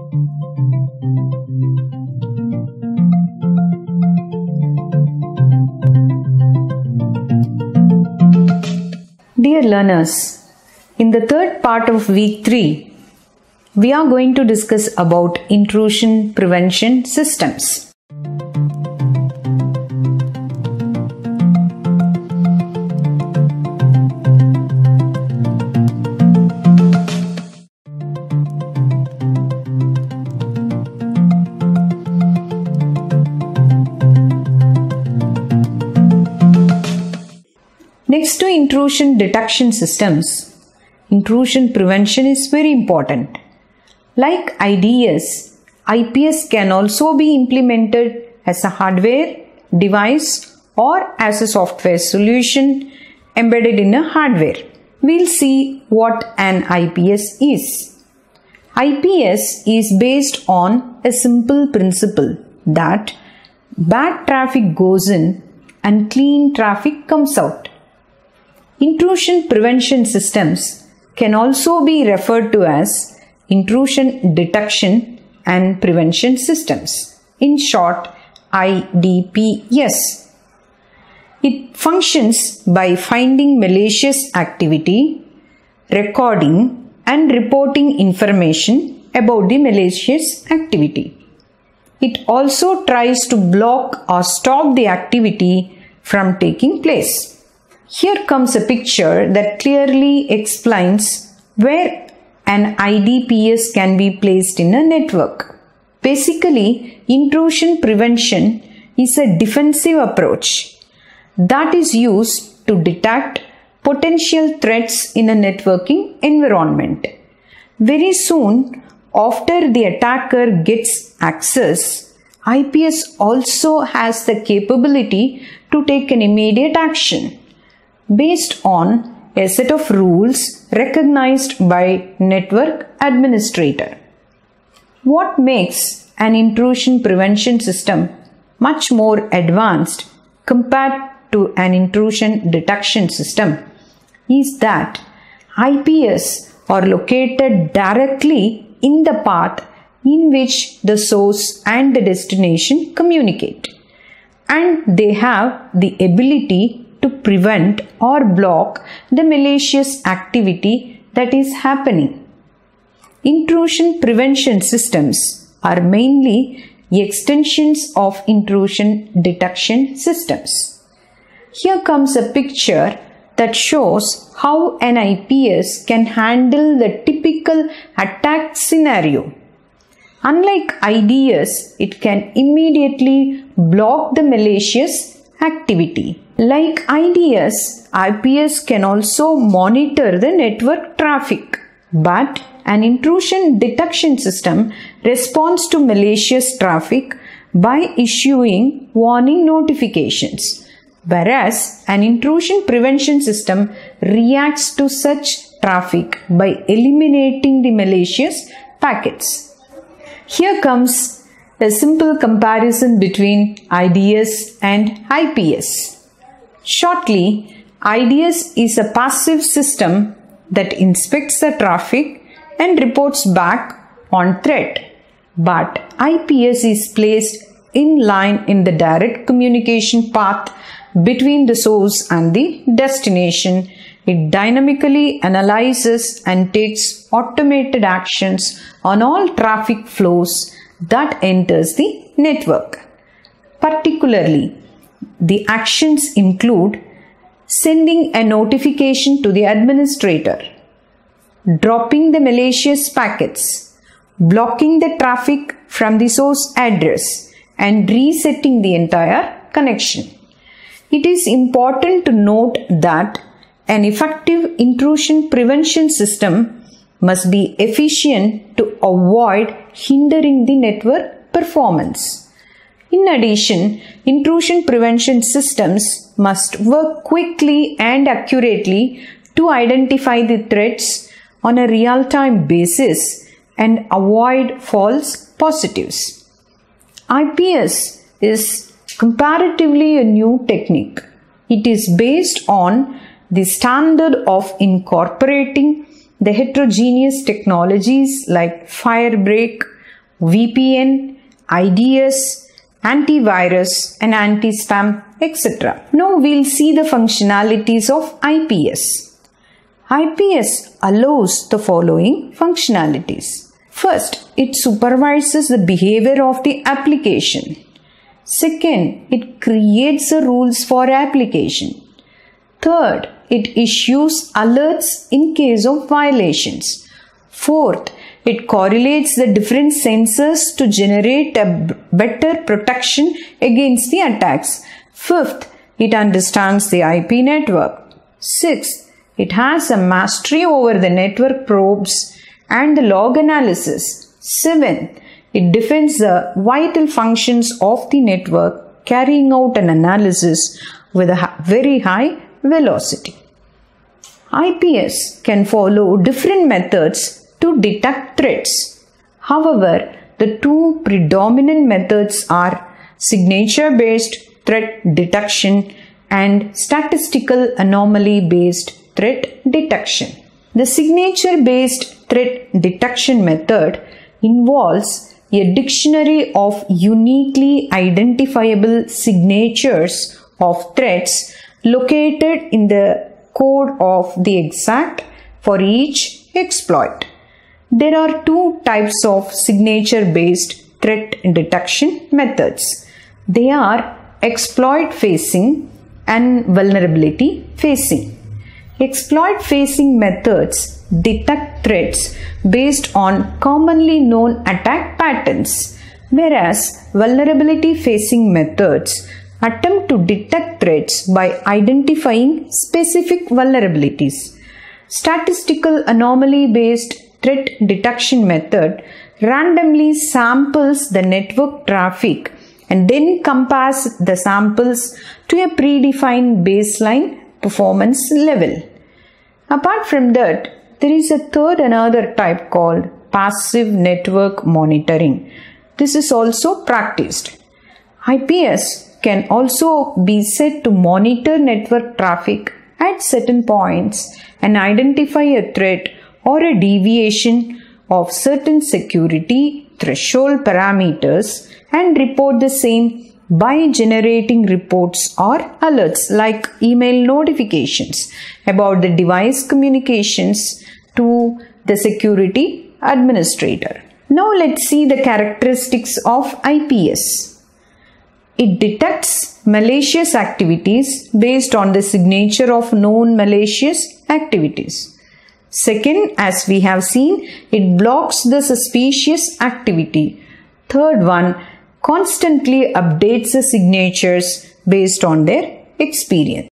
Dear learners, in the third part of week 3, we are going to discuss about intrusion prevention systems. Next to intrusion detection systems, intrusion prevention is very important. Like IDS, IPS can also be implemented as a hardware device or as a software solution embedded in a hardware. We'll see what an IPS is. IPS is based on a simple principle that bad traffic goes in and clean traffic comes out. Intrusion prevention systems can also be referred to as intrusion detection and prevention systems. In short, IDPS. It functions by finding malicious activity, recording and reporting information about the malicious activity. It also tries to block or stop the activity from taking place. Here comes a picture that clearly explains where an IDPS can be placed in a network. Basically, intrusion prevention is a defensive approach that is used to detect potential threats in a networking environment. Very soon after the attacker gets access, IPS also has the capability to take an immediate action based on a set of rules recognized by network administrator. What makes an intrusion prevention system much more advanced compared to an intrusion detection system is that IPS are located directly in the path in which the source and the destination communicate, and they have the ability to prevent or block the malicious activity that is happening. Intrusion prevention systems are mainly extensions of intrusion detection systems. Here comes a picture that shows how an IPS can handle the typical attack scenario. Unlike IDS, it can immediately block the malicious activity. Like IDS, IPS can also monitor the network traffic, but an intrusion detection system responds to malicious traffic by issuing warning notifications, whereas an intrusion prevention system reacts to such traffic by eliminating the malicious packets. Here comes a simple comparison between IDS and IPS. Shortly, IDS is a passive system that inspects the traffic and reports back on threat, but IPS is placed in line in the direct communication path between the source and the destination. It dynamically analyzes and takes automated actions on all traffic flows that enters the network. Particularly, the actions include sending a notification to the administrator, dropping the malicious packets, blocking the traffic from the source address, and resetting the entire connection. It is important to note that an effective intrusion prevention system must be efficient to avoid hindering the network performance. In addition, intrusion prevention systems must work quickly and accurately to identify the threats on a real-time basis and avoid false positives. IPS is comparatively a new technique. It is based on the standard of incorporating the heterogeneous technologies like Firebreak, VPN, IDS, antivirus and anti-spam, etc. Now we'll see the functionalities of IPS. IPS allows the following functionalities. First, it supervises the behavior of the application. Second, it creates the rules for application. Third, it issues alerts in case of violations. Fourth, it correlates the different sensors to generate a better protection against the attacks. Fifth, it understands the IP network. Sixth, it has a mastery over the network probes and the log analysis. Seventh, it defends the vital functions of the network, carrying out an analysis with a very high velocity. IPS can follow different methods to detect threats. However, the two predominant methods are signature-based threat detection and statistical anomaly-based threat detection. The signature-based threat detection method involves a dictionary of uniquely identifiable signatures of threats located in the code of the exact for each exploit. There are two types of signature-based threat detection methods. They are exploit-facing and vulnerability-facing. Exploit-facing methods detect threats based on commonly known attack patterns, whereas vulnerability-facing methods attempt to detect threats by identifying specific vulnerabilities. Statistical anomaly-based threat detection method randomly samples the network traffic and then compares the samples to a predefined baseline performance level. Apart from that, there is another type called passive network monitoring. This is also practiced. IPS can also be said to monitor network traffic at certain points and identify a threat or a deviation of certain security threshold parameters and report the same by generating reports or alerts like email notifications about the device communications to the security administrator. Now let's see the characteristics of IPS. It detects malicious activities based on the signature of known malicious activities. Second, as we have seen, it blocks the suspicious activity. Third one, constantly updates the signatures based on their experience.